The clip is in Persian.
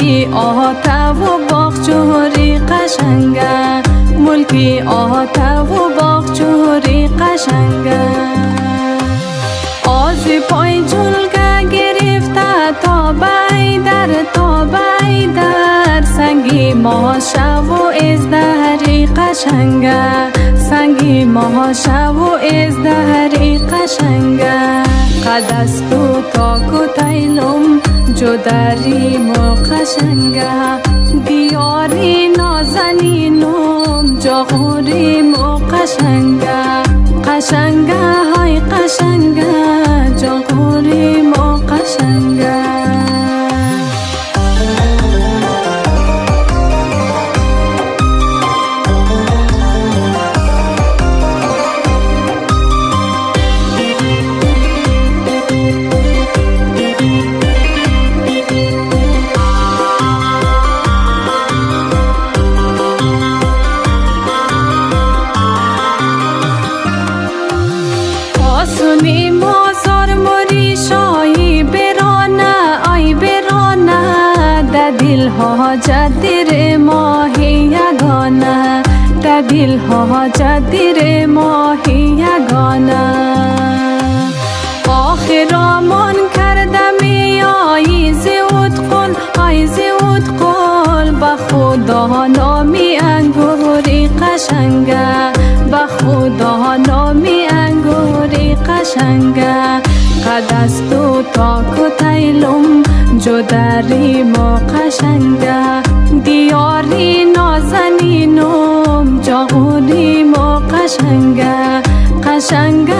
ملکی آتا و باغچوری قشنگه، ملکی آتا و باغچوری قشنگه. آز پای جلگه گرفته تا بیدر سنگی ماشه و ازدهری قشنگه، سنگی ماشه و ازدهری قشنگه. قدست و تاک و تیلم جدریم و قشنگه، دیاری نازنینم جاغوریم و قشنگه، قشنگه های قشنگه جاغوریم و قشنگه. آسونی مازار موری شایی برانه آی برانه، در دل ها جدیر ماهی یگانه، در دل ها جدیر ماهی یگانه. آخرامان کردم آی زود قل آی زود قل، به خدا نامی انگوری قشنگه، به خدا نامی انگوری قشنگه. قدست و تاک و تیلم جدریم و قشنگه، دیاری نازنینم جاغوریم و قشنگه، قشنگه